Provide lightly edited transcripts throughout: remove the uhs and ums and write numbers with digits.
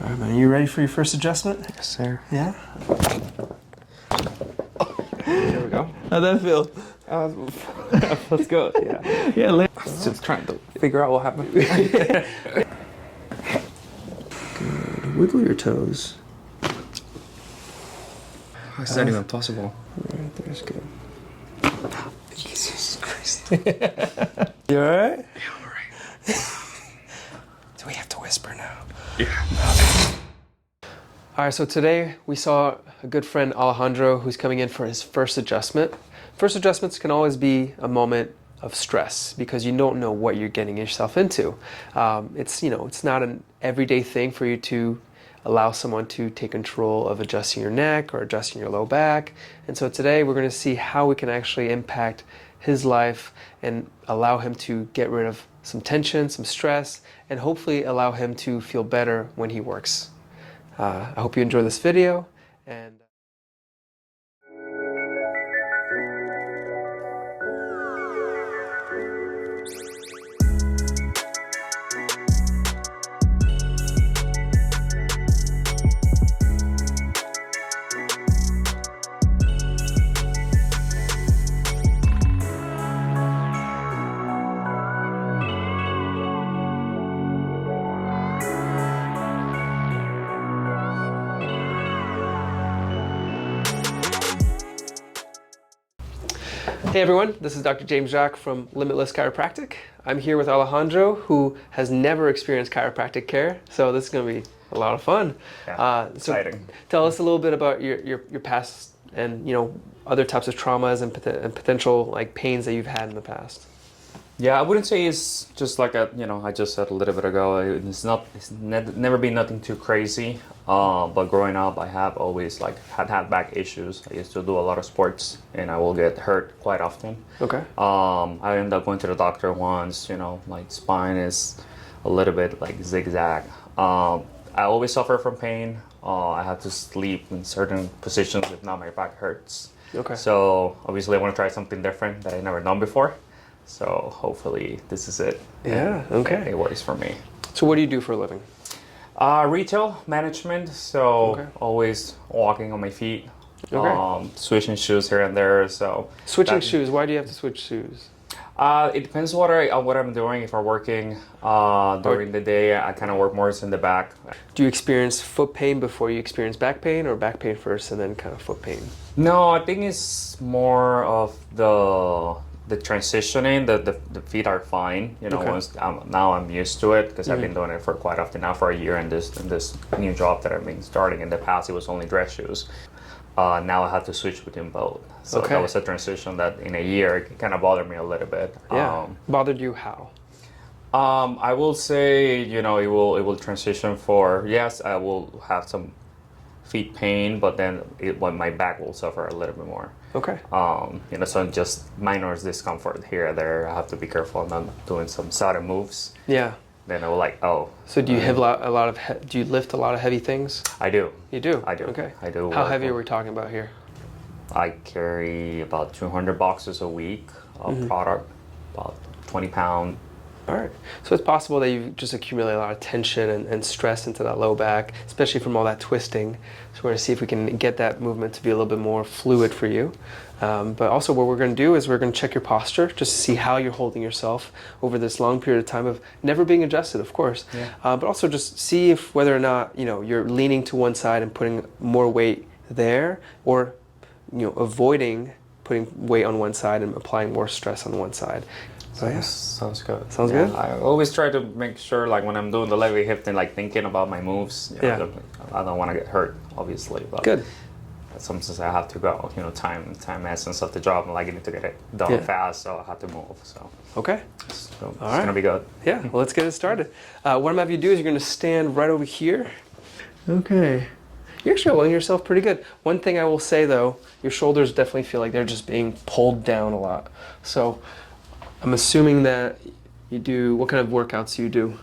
All right, man. Are you ready for your first adjustment? Yes, sir. Yeah? There we go. How'd that feel? Let's go. Yeah. Yeah, Just trying to figure out what happened. Good. Wiggle your toes. How is that even possible? Right there's good. Jesus Christ. You alright? Yeah, I'm alright. Do we have to whisper now? Yeah. Alright, so today we saw a good friend Alejandro who's coming in for his first adjustment. First adjustments can always be a moment of stress because you don't know what you're getting yourself into. It's not an everyday thing for you to allow someone to take control of adjusting your neck or adjusting your low back. And so today we're going to see how we can actually impact his life and allow him to get rid of some tension, some stress, and hopefully allow him to feel better when he works. I hope you enjoy this video. And hey everyone, this is Dr. James Jacques from Limitless Chiropractic. I'm here with Alejandro, who has never experienced chiropractic care, so this is going to be a lot of fun. Yeah, So exciting. tell us a little bit about your past and other types of traumas and potential like pains that you've had in the past. Yeah, I wouldn't say it's just like I just said a little bit ago, it's never been nothing too crazy. But growing up, I have always had back issues. I used to do a lot of sports and I will get hurt quite often. Okay. I ended up going to the doctor once, my spine is a little bit like zigzag. I always suffer from pain. I have to sleep in certain positions if not my back hurts. Okay. So obviously I want to try something different that I've never done before. So hopefully this is it. Yeah, okay. It works for me. So what do you do for a living? Retail management, so Okay. always walking on my feet, Okay. switching shoes here and there. So Switching shoes, why do you have to switch shoes? It depends what I'm doing. If I'm working during the day, I kind of work more in the back. Do you experience foot pain before you experience back pain, or back pain first and then kind of foot pain? No, I think it's more of the transitioning. The feet are fine. Okay. Once now I'm used to it because I've been doing it for quite often now for a year in this new job that I've been starting. In the past, it was only dress shoes. Now I have to switch between both. So Okay. that was a transition that in a year it kind of bothered me a little bit. Yeah. Bothered you how? I will say it will transition for, yes, I will have some feet pain, but then when my back will suffer a little bit more. Okay. So just minor discomfort here or there. I have to be careful not doing some sudden moves. Yeah. Then I will So do you have do you lift a lot of heavy things? I do. You do? I do. Okay. I do. How heavy are we talking about here? I carry about 200 boxes a week of product, about 20 pounds. All right. So it's possible that you just accumulate a lot of tension and stress into that low back, especially from all that twisting. So we're going to see if we can get that movement to be a little bit more fluid for you. But also what we're going to do is we're going to check your posture just to see how you're holding yourself over this long period of time of never being adjusted, of course. Yeah. But also just see if whether or not, you're leaning to one side and putting more weight there, or, avoiding putting weight on one side and applying more stress on one side. So yeah. Sounds good. Sounds good? I always try to make sure, when I'm doing the leg lifting, thinking about my moves. Yeah. I don't want to get hurt, obviously. But Good. sometimes I have to go. Time essence of the job, and I need to get it done fast, so I have to move. So Okay. it's right. gonna be good. Yeah, well, let's get it started. What I'm gonna have you do is you're gonna stand right over here. Okay. You're actually holding yourself pretty good. One thing I will say though, your shoulders definitely feel like they're just being pulled down a lot. So I'm assuming that you do, what kind of workouts do you do?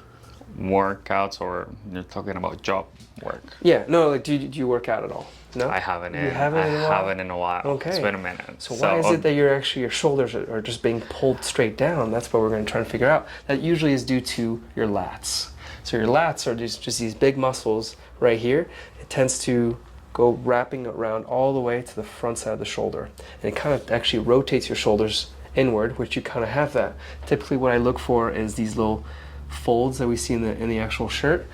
Workouts, or you're talking about job work? Yeah, no, do you work out at all? No? I haven't. You haven't in a while? haven't in a while. Okay. It's been a minute. So why is it that your shoulders are just being pulled straight down? That's what we're going to try to figure out. That usually is due to your lats. So your lats are just these big muscles right here. It tends to go wrapping around all the way to the front side of the shoulder. And it kind of actually rotates your shoulders inward, which you kind of have that. Typically what I look for is these little folds that we see in the actual shirt.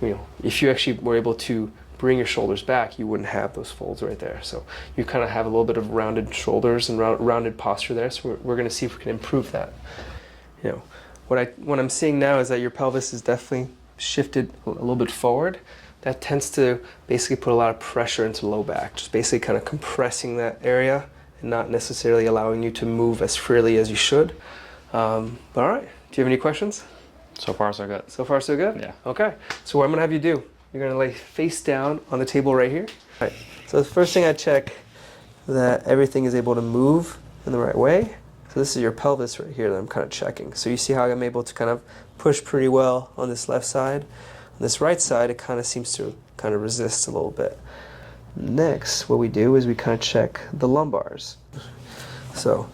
You know, if you actually were able to bring your shoulders back, you wouldn't have those folds right there. So you kind of have a little bit of rounded shoulders and rounded posture there. So we're going to see if we can improve that. You know, what I'm seeing now is that your pelvis is definitely shifted a little bit forward. That tends to basically put a lot of pressure into the low back, just basically kind of compressing that area and not necessarily allowing you to move as freely as you should. But all right, do you have any questions? So far, so good. So far, so good? Yeah. Okay, so what I'm gonna have you do, you're gonna lay face down on the table right here. All right, so the first thing I check that everything is able to move in the right way. So this is your pelvis right here that I'm kind of checking. So you see how I'm able to kind of push pretty well on this left side. On this right side, it kind of seems to kind of resist a little bit. Next, what we do is we kind of check the lumbars. So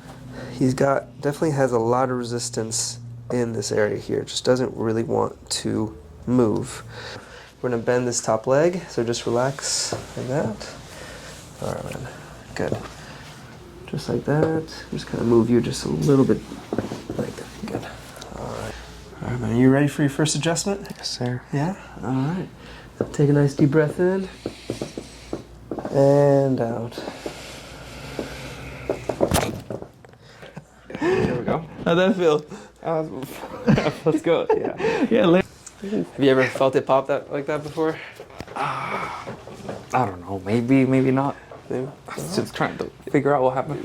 he's definitely has a lot of resistance in this area here. Just doesn't really want to move. We're gonna bend this top leg, so just relax like that. All right, man, good. Just like that. Just kind of move you just a little bit like that. Good. All right. All right, man. Are you ready for your first adjustment? Yes, sir. Yeah? All right. Take a nice deep breath in and out. There we go. How'd that feel? Let's go. Yeah. Yeah. Have you ever felt it pop like that before? I don't know. Maybe not. Maybe. Just trying to figure out what happened.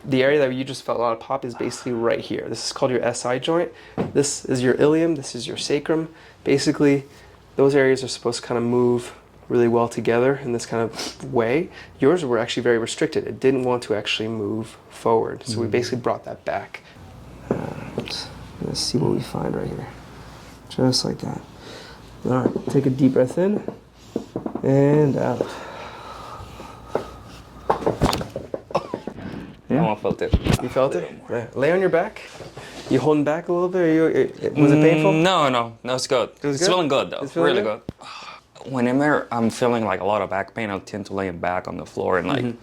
The area that you just felt a lot of pop is basically right here. This is called your SI joint. This is your ilium. This is your sacrum. Basically, those areas are supposed to kind of move really well together in this kind of way. Yours were actually very restricted. It didn't want to actually move forward. So we basically brought that back. Let's see what we find right here. Just like that. All right, take a deep breath in and out. Yeah. I felt it. You felt it? Yeah. Lay on your back. You holding back a little bit? Was it painful? No, it's good. It's feeling good though. It's feeling really good. Whenever I'm feeling like a lot of back pain, I'll tend to lay back on the floor and like,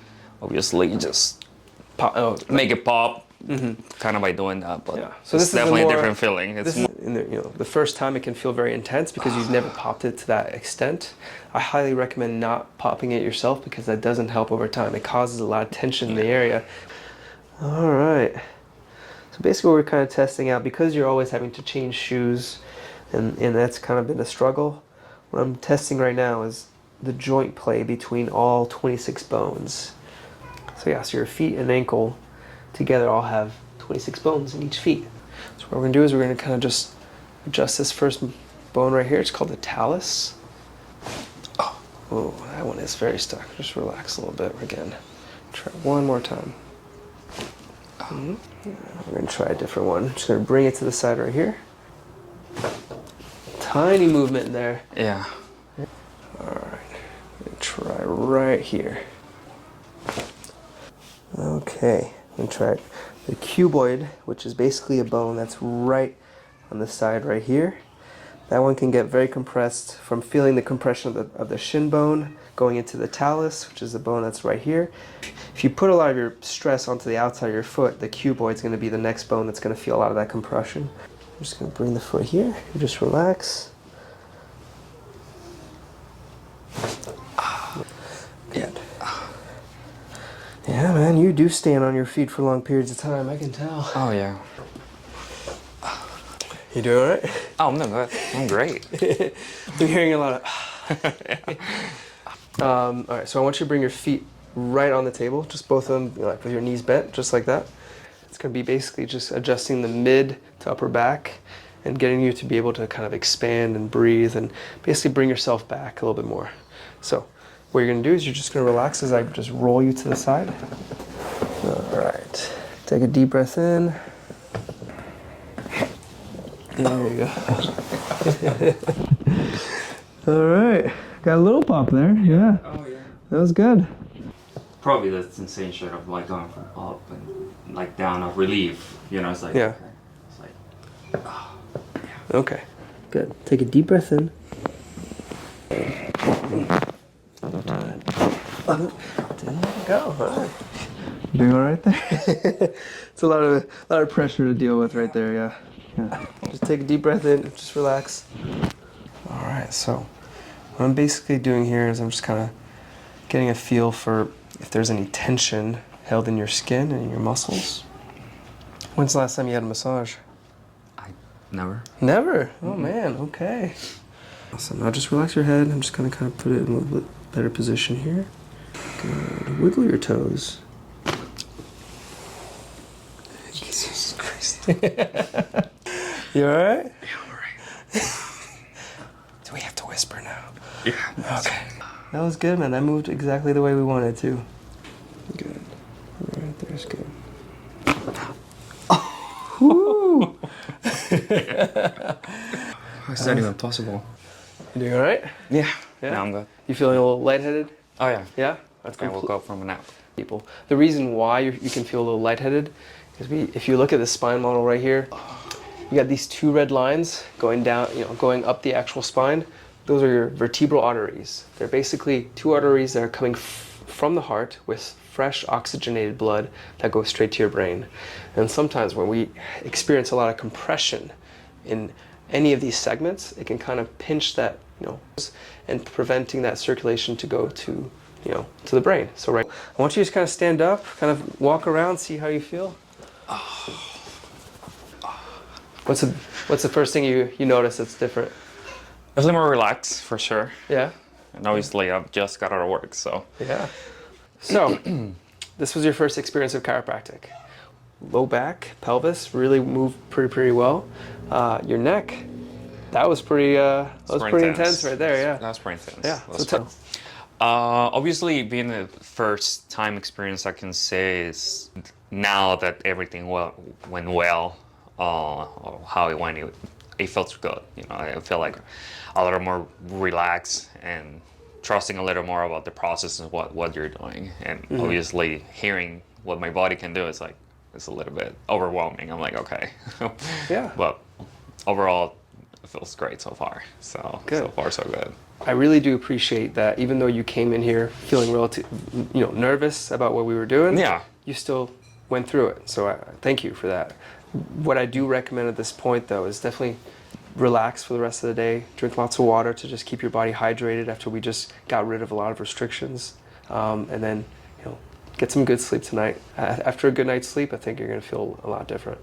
obviously just make it pop. Kind of by doing that, but Yeah. So it's this is definitely a a different feeling. It's the first time it can feel very intense because you've never popped it to that extent. I highly recommend not popping it yourself because that doesn't help over time. It causes a lot of tension in the area. All right. So basically what we're kind of testing out, because you're always having to change shoes and that's kind of been a struggle, what I'm testing right now is the joint play between all 26 bones. So yeah, so your feet and ankle together all have 26 bones in each feet. So what we're gonna do is we're gonna kind of just adjust this first bone right here. It's called the talus. Oh, that one is very stuck. Just relax a little bit again. Try one more time. We're gonna try a different one. Just gonna bring it to the side right here. Tiny movement in there. yeah. All right, I'm gonna try right here. Okay, I'm gonna try the cuboid, which is basically a bone that's right on the side right here. That one can get very compressed from feeling the compression of the shin bone going into the talus, which is the bone that's right here. If you put a lot of your stress onto the outside of your foot, the cuboid is going to be the next bone that's going to feel a lot of that compression. I'm just going to bring the foot here. You just relax. Good. Yeah, man, you do stand on your feet for long periods of time. I can tell. Oh yeah. You doing all right? Oh, I'm doing good. I'm great. I'm hearing a lot of. All right, so I want you to bring your feet right on the table, just both of them, like with your knees bent, just like that. It's going to be basically just adjusting the mid to upper back and getting you to be able to kind of expand and breathe and basically bring yourself back a little bit more. So what you're going to do is you're just going to relax as I just roll you to the side. All right, take a deep breath in. There you go. All right, got a little pop there, yeah. Oh yeah. That was good. Probably the sensation of like going from up and like down of relief. You know, it's like Yeah. okay. It's like Okay. Good. Take a deep breath in. There you go. All right. Doing all right there? It's a lot of pressure to deal with right there, yeah. Just take a deep breath in, just relax. All right, so what I'm basically doing here is I'm just kind of getting a feel for if there's any tension held in your skin and in your muscles. When's the last time you had a massage? Never. Never? Oh man, okay. Awesome, now just relax your head. I'm just gonna kind of put it in a little bit better position here. Good, wiggle your toes. Jesus Christ. You all right? Yeah, all right. Do we have to whisper now? Yeah. Okay. That was good, man. That moved exactly the way we wanted to. Good. All right, there's good. Woo! How's that even possible? You doing all right? Yeah. Yeah? No, I'm good. You feeling a little lightheaded? Oh, yeah. Yeah? That's I woke up from a nap. People. The reason why you can feel a little lightheaded is if you look at the spine model right here, you got these two red lines going down, going up the actual spine. Those are your vertebral arteries. They're basically two arteries that are coming from the heart with fresh oxygenated blood that goes straight to your brain. And sometimes when we experience a lot of compression in any of these segments, it can kind of pinch that, and preventing that circulation to go to the brain. So I want you to just kind of stand up, kind of walk around, see how you feel. What's the first thing you notice that's different? Definitely more relaxed, for sure. Yeah? And obviously, I've just got out of work, so. Yeah. So, this was your first experience of chiropractic. Low back, pelvis really moved pretty well. Your neck, that was pretty intense right there, yeah. That was pretty intense. Yeah. So obviously, being the first time experience, I can say is now that everything went well, or how it went, it felt good. I feel like a little more relaxed and trusting a little more about the process and what you're doing. And obviously, hearing what my body can do is it's a little bit overwhelming. I'm like, okay. Yeah. But overall, it feels great so far. So Good. So far, so good. I really do appreciate that even though you came in here feeling nervous about what we were doing, Yeah. you still went through it. So I thank you for that. What I do recommend at this point though is definitely relax for the rest of the day. Drink lots of water to just keep your body hydrated after we just got rid of a lot of restrictions. And then, get some good sleep tonight. After a good night's sleep, I think you're going to feel a lot different.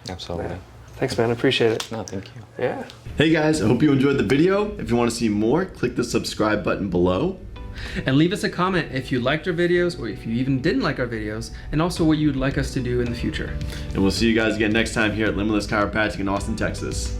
Absolutely. Yeah. Thanks, man. I appreciate it. No, thank you. Yeah. Hey guys, I hope you enjoyed the video. If you want to see more, click the subscribe button below. And leave us a comment if you liked our videos or if you even didn't like our videos, and also what you'd like us to do in the future. And we'll see you guys again next time here at Limitless Chiropractic in Austin, Texas.